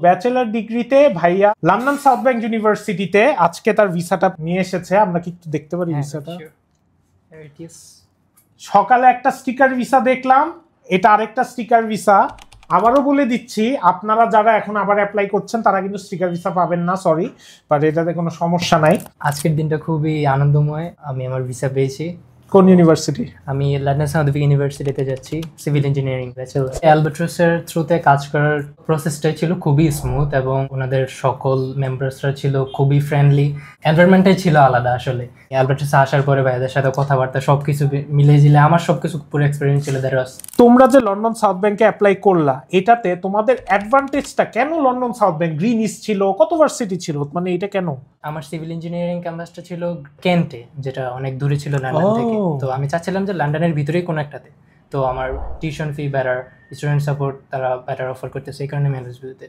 Bachelor ডিগ্রিতে ভাইয়া London south bank ইউনিভার্সিটিতে আজকে তার ভিসাটা নিয়ে এসেছে। আমরা কি একটু দেখতে পারি ভিসাটা? সকালে একটা স্টিকার ভিসা দেখলাম, এটা আরেকটা স্টিকার ভিসা। আবারও বলে দিচ্ছি, আপনারা যারা এখন আবার অ্যাপ্লাই করছেন তারা কিন্তু স্টিকার ভিসা পাবেন না, সরি, বাট এটাতে কোনো সমস্যা নাই। আজকের দিনটা খুবই আনন্দময়। আমি আমার ভিসা পেয়েছি। কোন ইউনিভার্সিটি? আমি লন্ডন সাউথ ব্যাংক ইউনিভার্সিটিতে যাচ্ছি, সিভিল ইঞ্জিনিয়ারিং ব্যাচেলর। অ্যালবাট্রাসের থ্রুতে কাজ করার প্রসেসটাই ছিল খুবই স্মুথ এবং ওনাদের সকল মেম্বার্সরা ছিল খুবই ফ্রেন্ডলি। এনভায়রনমেন্টটাই ছিল আলাদা আসলে। অ্যালবাট্রাসে আসার পরে ভাইয়াদের সাথে কথাবার্তা সবকিছু মিলে ঝিলে আমার সবকিছু পুরো এক্সপিরিয়েন্স ছিল। তোমরা যে লন্ডন সাউথ ব্যাংকে অ্যাপ্লাই করলা, এটাতে তোমাদের অ্যাডভান্টেজটা কেন? London south bank green east ছিল, কত ভার্সিটি ছিল, মানে এটা কেন? আমার সিভিল ইঞ্জিনিয়ারিং ক্যাম্পাসটা ছিল কেন্টে, যেটা অনেক দূরে ছিল লন্ডন থেকে। তো আমি চাচ্ছিলাম যে লন্ডনের ভিতরেই কোনো একটাতে। তো আমার tuition fee better, student support তারা বেটার অফার করতেছে, এই কারণে আমি এলএসবিতে